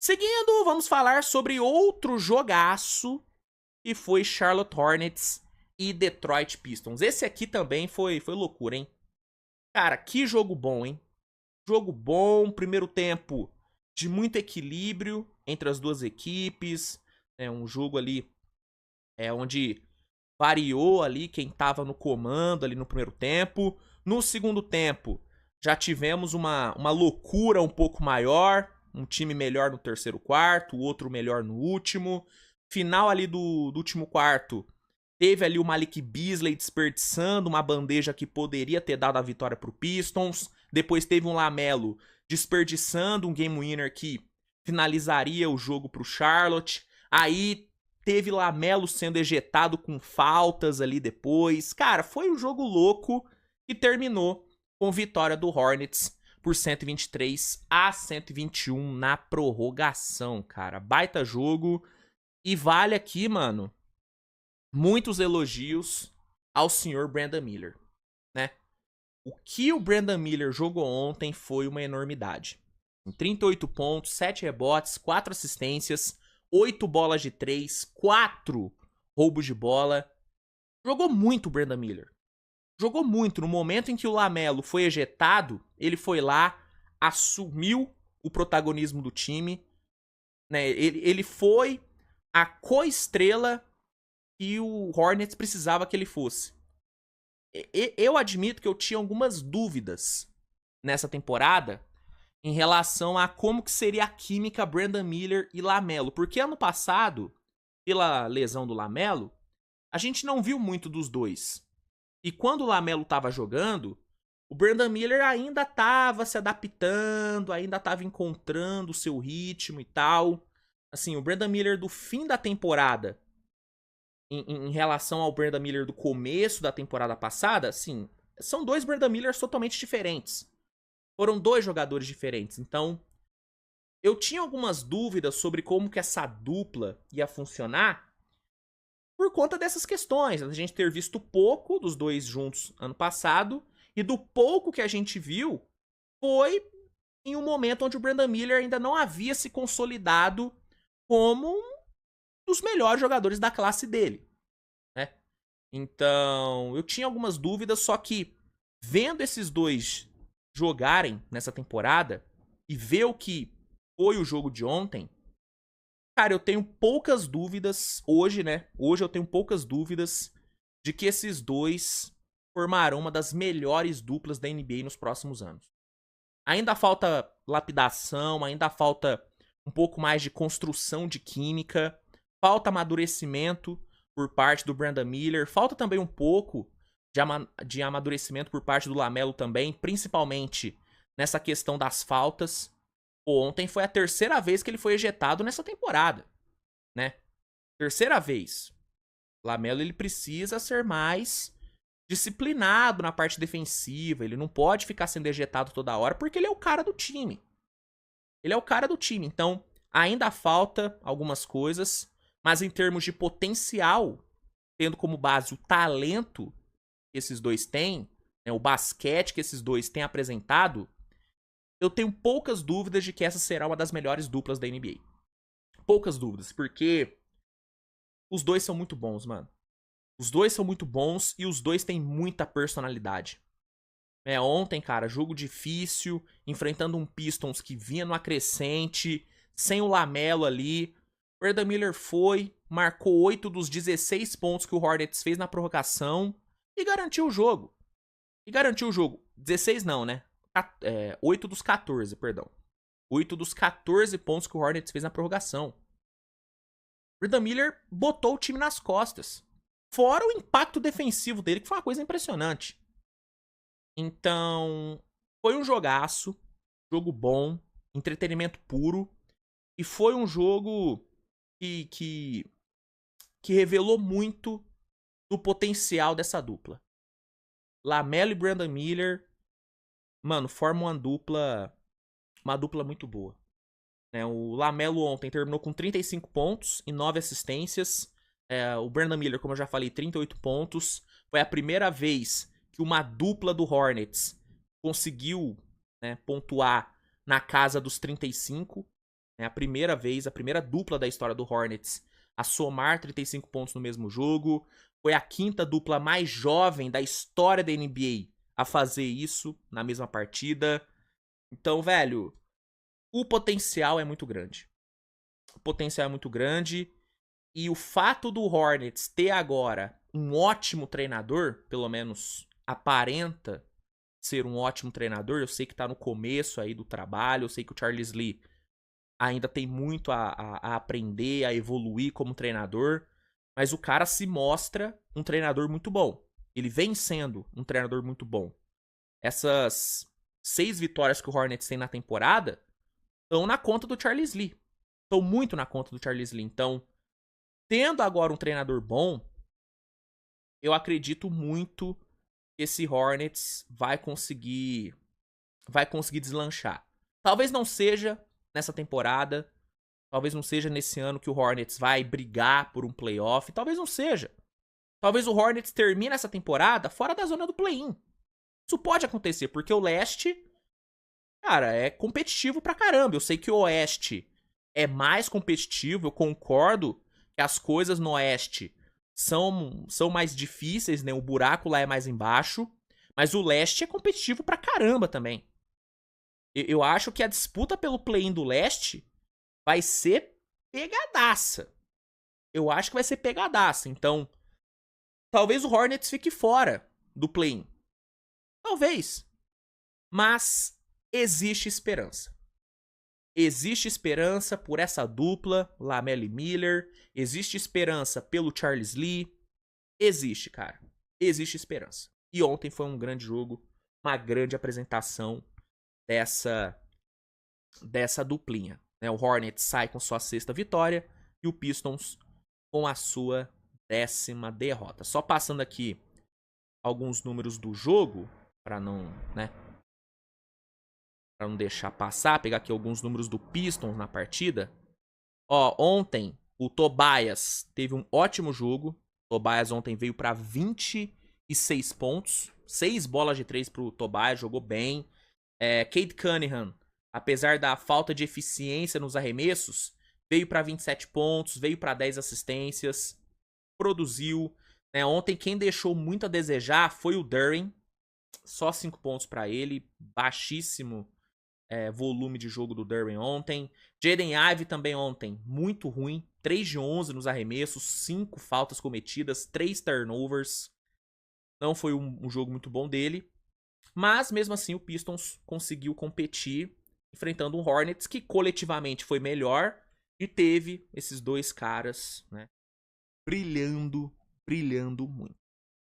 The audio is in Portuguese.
Seguindo, vamos falar sobre outro jogaço que foi Charlotte Hornets e Detroit Pistons. Esse aqui também foi loucura, hein? Cara, que jogo bom, hein? Jogo bom, primeiro tempo de muito equilíbrio entre as duas equipes. É um jogo ali onde variou ali quem tava no comando ali no primeiro tempo. No segundo tempo, já tivemos uma loucura um pouco maior. Um time melhor no terceiro quarto, o outro melhor no último. Final ali do último quarto, teve ali o Malik Beasley desperdiçando uma bandeja que poderia ter dado a vitória pro Pistons. Depois teve um Lamelo desperdiçando um game winner que finalizaria o jogo pro Charlotte. Aí teve Lamelo sendo ejetado com faltas ali depois. Cara, foi um jogo louco e terminou com vitória do Hornets por 123-121 na prorrogação, cara. Baita jogo. E vale aqui, mano, muitos elogios ao senhor Brandon Miller, né? O que o Brandon Miller jogou ontem foi uma enormidade. Em 38 pontos, 7 rebotes, 4 assistências, 8 bolas de 3, 4 roubos de bola. Jogou muito o Brandon Miller. Jogou muito. No momento em que o Lamelo foi ejetado, ele foi lá, assumiu o protagonismo do time, né? Ele foi a co-estrela que o Hornets precisava que ele fosse. Eu admito que eu tinha algumas dúvidas nessa temporada em relação a como que seria a química Brandon Miller e Lamelo, porque ano passado, pela lesão do Lamelo, a gente não viu muito dos dois. E quando o Lamelo tava jogando, o Brandon Miller ainda tava se adaptando, ainda tava encontrando o seu ritmo e tal. Assim, o Brandon Miller do fim da temporada em relação ao Brandon Miller do começo da temporada passada, sim, são dois Brandon Millers totalmente diferentes. Foram dois jogadores diferentes. Então, eu tinha algumas dúvidas sobre como que essa dupla ia funcionar por conta dessas questões. A gente ter visto pouco dos dois juntos ano passado e do pouco que a gente viu foi em um momento onde o Brandon Miller ainda não havia se consolidado como um dos melhores jogadores da classe dele, né? Então, eu tinha algumas dúvidas, só que vendo esses dois jogarem nessa temporada e ver o que foi o jogo de ontem, cara, eu tenho poucas dúvidas hoje, né? Hoje eu tenho poucas dúvidas de que esses dois formarão uma das melhores duplas da NBA nos próximos anos. Ainda falta lapidação, ainda falta um pouco mais de construção de química, falta amadurecimento por parte do Brandon Miller, falta também um pouco de amadurecimento por parte do Lamelo também, principalmente nessa questão das faltas. Ontem foi a terceira vez que ele foi ejetado nessa temporada, né? Terceira vez. Lamelo ele precisa ser mais disciplinado na parte defensiva, ele não pode ficar sendo ejetado toda hora porque ele é o cara do time. Ele é o cara do time, então ainda falta algumas coisas, mas em termos de potencial, tendo como base o talento que esses dois têm, né, o basquete que esses dois têm apresentado, eu tenho poucas dúvidas de que essa será uma das melhores duplas da NBA. Poucas dúvidas, porque os dois são muito bons, mano. Os dois são muito bons e os dois têm muita personalidade. Ontem, cara, jogo difícil, enfrentando um Pistons que vinha no acrescente, sem o Lamelo ali. O Brandon Miller foi, marcou 8 dos 16 pontos que o Hornets fez na prorrogação e garantiu o jogo. 16 não, né? 8 dos 14, perdão. 8 dos 14 pontos que o Hornets fez na prorrogação. O Brandon Miller botou o time nas costas. Fora o impacto defensivo dele, que foi uma coisa impressionante. Então, foi um jogaço, jogo bom, entretenimento puro. E foi um jogo que revelou muito do potencial dessa dupla. Lamelo e Brandon Miller, mano, formam uma dupla muito boa. O Lamelo ontem terminou com 35 pontos e 9 assistências. O Brandon Miller, como eu já falei, 38 pontos. Foi a primeira vez que uma dupla do Hornets conseguiu, né, pontuar na casa dos 35. É a primeira vez, a primeira dupla da história do Hornets a somar 35 pontos no mesmo jogo. Foi a quinta dupla mais jovem da história da NBA a fazer isso na mesma partida. Então, velho, o potencial é muito grande. O potencial é muito grande. E o fato do Hornets ter agora um ótimo treinador, pelo menos aparenta ser um ótimo treinador. Eu sei que tá no começo aí do trabalho, eu sei que o Charles Lee ainda tem muito a aprender, a evoluir como treinador, mas o cara se mostra um treinador muito bom. Ele vem sendo um treinador muito bom. Essas 6 vitórias que o Hornets tem na temporada estão na conta do Charles Lee. Estão muito na conta do Charles Lee. Então, tendo agora um treinador bom, eu acredito muito que esse Hornets vai conseguir deslanchar. Talvez não seja nessa temporada, talvez não seja nesse ano que o Hornets vai brigar por um playoff, talvez não seja. Talvez o Hornets termine essa temporada fora da zona do play-in. Isso pode acontecer, porque o leste, cara, é competitivo pra caramba. Eu sei que o oeste é mais competitivo, eu concordo que as coisas no oeste são mais difíceis, né? O buraco lá é mais embaixo. Mas o leste é competitivo pra caramba também. Eu acho que a disputa pelo play-in do leste vai ser pegadaça. Eu acho que vai ser pegadaça. Então, talvez o Hornets fique fora do play-in. Talvez. Mas existe esperança. Existe esperança por essa dupla, Lamelo e Miller. Existe esperança pelo Charles Lee. Existe, cara. Existe esperança. E ontem foi um grande jogo, uma grande apresentação dessa duplinha. Né? O Hornets sai com sua 6ª vitória e o Pistons com a sua 10ª derrota. Só passando aqui alguns números do jogo, para não, né, para não deixar passar, pegar aqui alguns números do Pistons na partida. Ó, ontem o Tobias teve um ótimo jogo. O Tobias ontem veio para 26 pontos, 6 bolas de 3 pro Tobias, jogou bem. Cade Cunningham, apesar da falta de eficiência nos arremessos, veio para 27 pontos, veio para 10 assistências, produziu. Né? Ontem quem deixou muito a desejar foi o Duren, só 5 pontos para ele, baixíssimo volume de jogo do Duren ontem. Jaden Ivey também ontem, muito ruim, 3 de 11 nos arremessos, 5 faltas cometidas, 3 turnovers. Não foi um jogo muito bom dele. Mas, mesmo assim, o Pistons conseguiu competir, enfrentando um Hornets que coletivamente foi melhor e teve esses dois caras, né, brilhando muito.